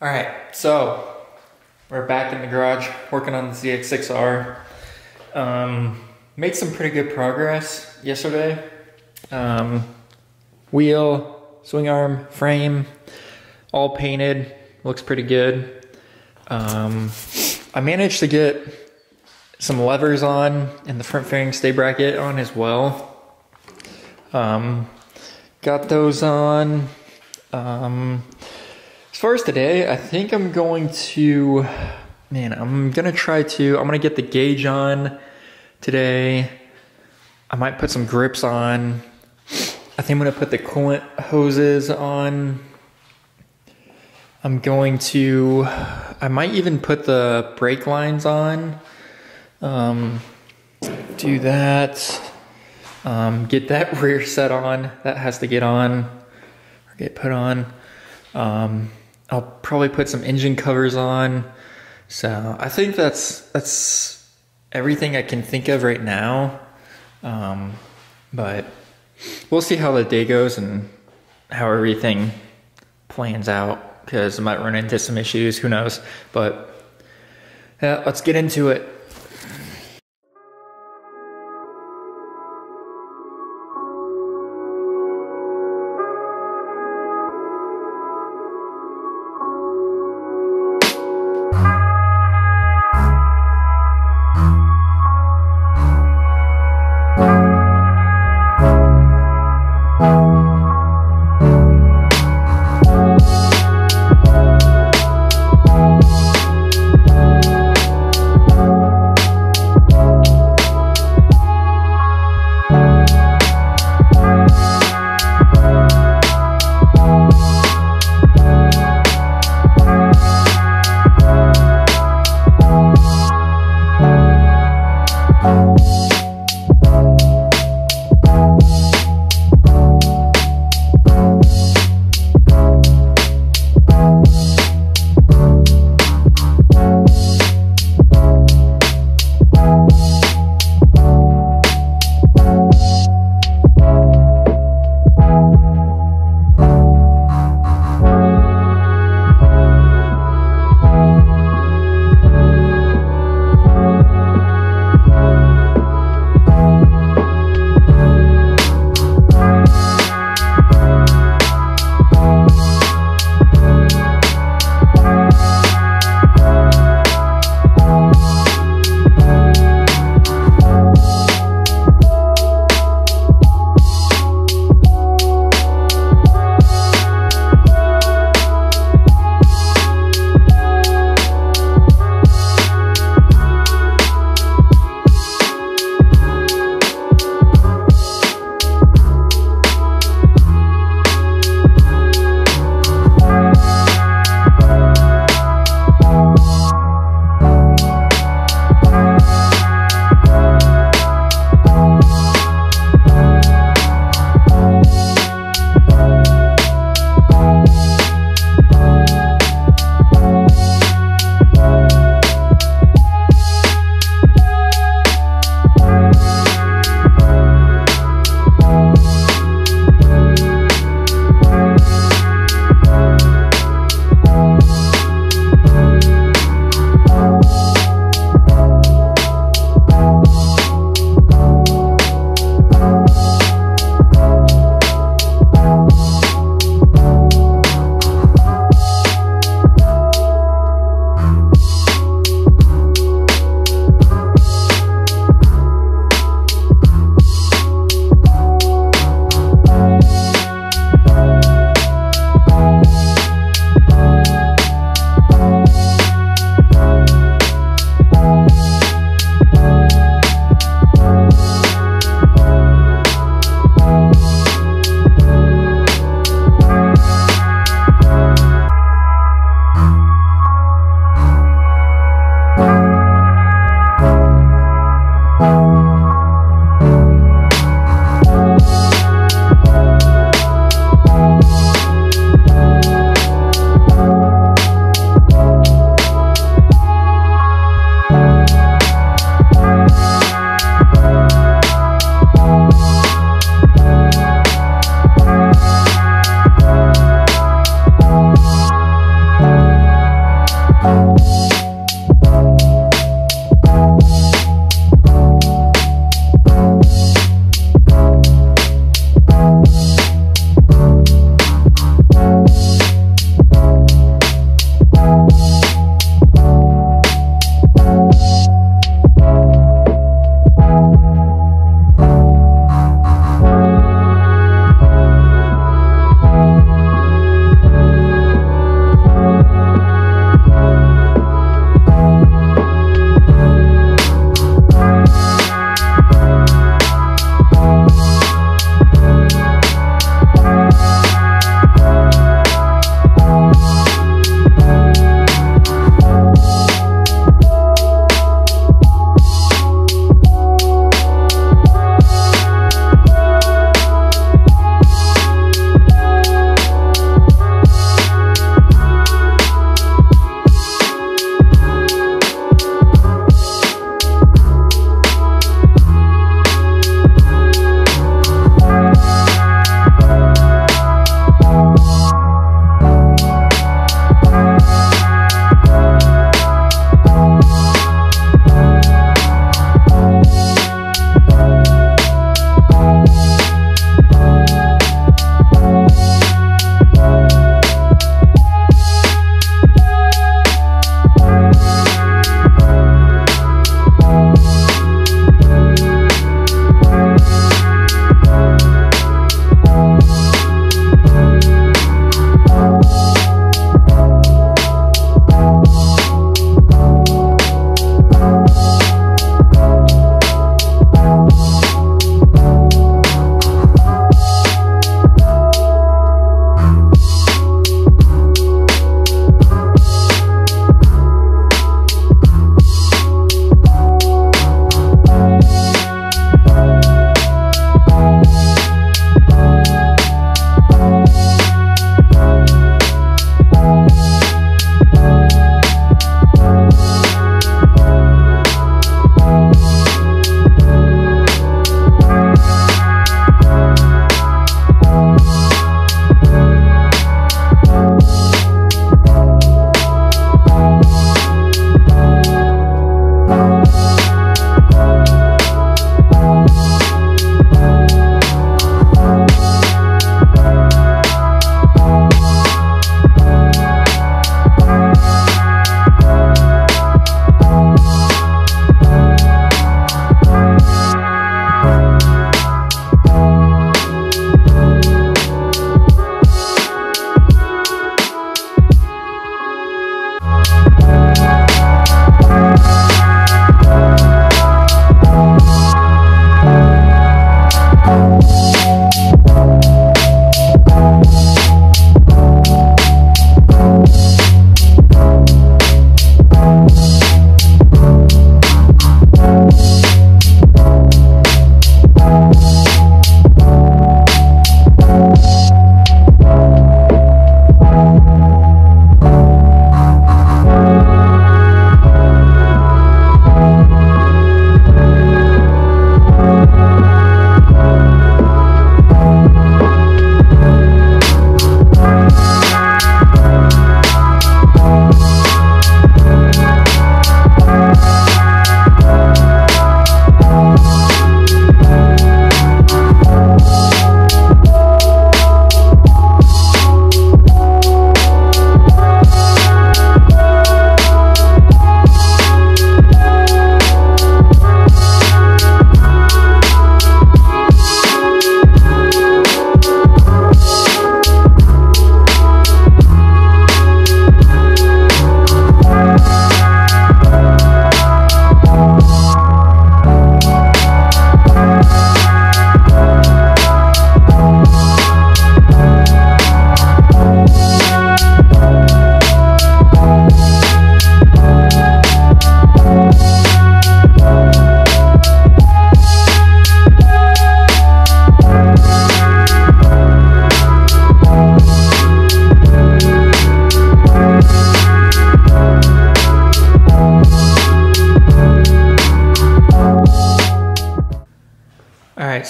All right, so we're back in the garage working on the ZX6r. Made some pretty good progress yesterday. Wheel, swing arm, frame, all painted, looks pretty good. I managed to get some levers on and the front fairing stay bracket on as well. Got those on. As far as today, I think I'm going to, I'm gonna get the gauge on today. I might put some grips on. I think I'm gonna put the coolant hoses on. I might even put the brake lines on. Do that. Get that rear set on. That has to get on or get put on. I'll probably put some engine covers on. So I think that's everything I can think of right now. But we'll see how the day goes and how everything plans out, because I might run into some issues, who knows. But yeah, let's get into it.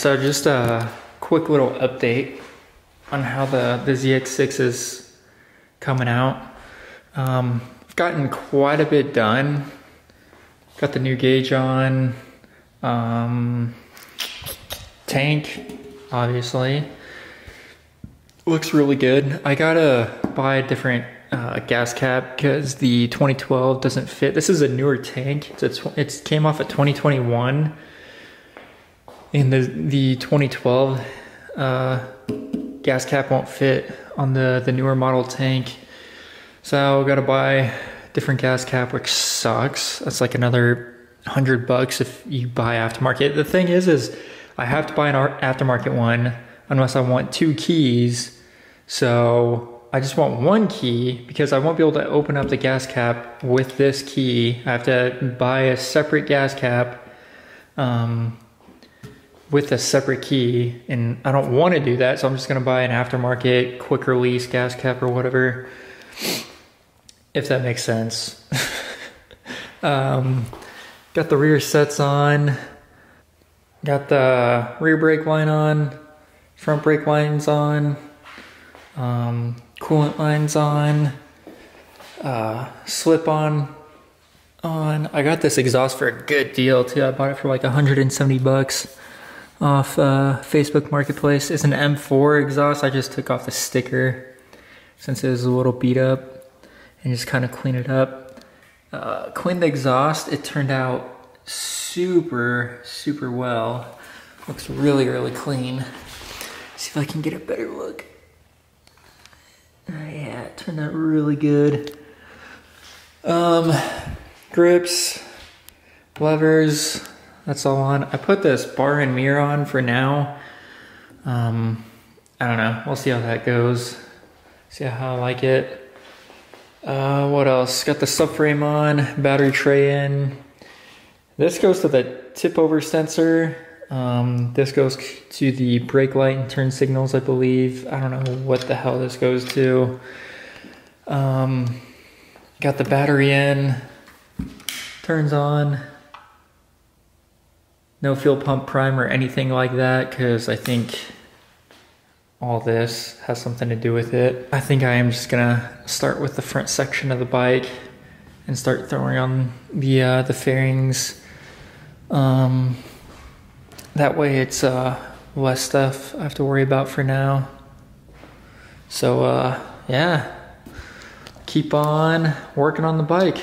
so just a quick little update on how the ZX6 is coming out. I've gotten quite a bit done. Got the new gauge on, tank, obviously. Looks really good. I gotta buy a different gas cap because the 2012 doesn't fit. This is a newer tank. It came off at 2021. And the 2012 gas cap won't fit on the newer model tank. So I gotta buy a different gas cap, which sucks. That's like another $100 if you buy aftermarket. The thing is I have to buy an aftermarket one unless I want 2 keys. So I just want 1 key because I won't be able to open up the gas cap with this key. I have to buy a separate gas cap with a separate key, and I don't want to do that, so I'm just going to buy an aftermarket quick release gas cap or whatever, if that makes sense. Got the rear sets on, got the rear brake line on, front brake lines on, coolant lines on, slip on. I got this exhaust for a good deal too. I bought it for like $170 off Facebook Marketplace. It's an M4 exhaust. I just took off the sticker since it was a little beat up and just kind of clean it up. Cleaned the exhaust. It turned out super well. Looks really clean. See if I can get a better look. Yeah, it turned out really good. Grips, levers, that's all on. I put this bar and mirror on for now. I don't know, we'll see how that goes. See how I like it. What else? Got the subframe on, battery tray in. This goes to the tip over sensor. This goes to the brake light and turn signals, I believe. I don't know what the hell this goes to. Got the battery in, turns on. No fuel pump prime or anything like that, because I think all this has something to do with it. I think I am just gonna start with the front section of the bike and start throwing on the fairings. That way it's less stuff I have to worry about for now. So yeah, keep on working on the bike.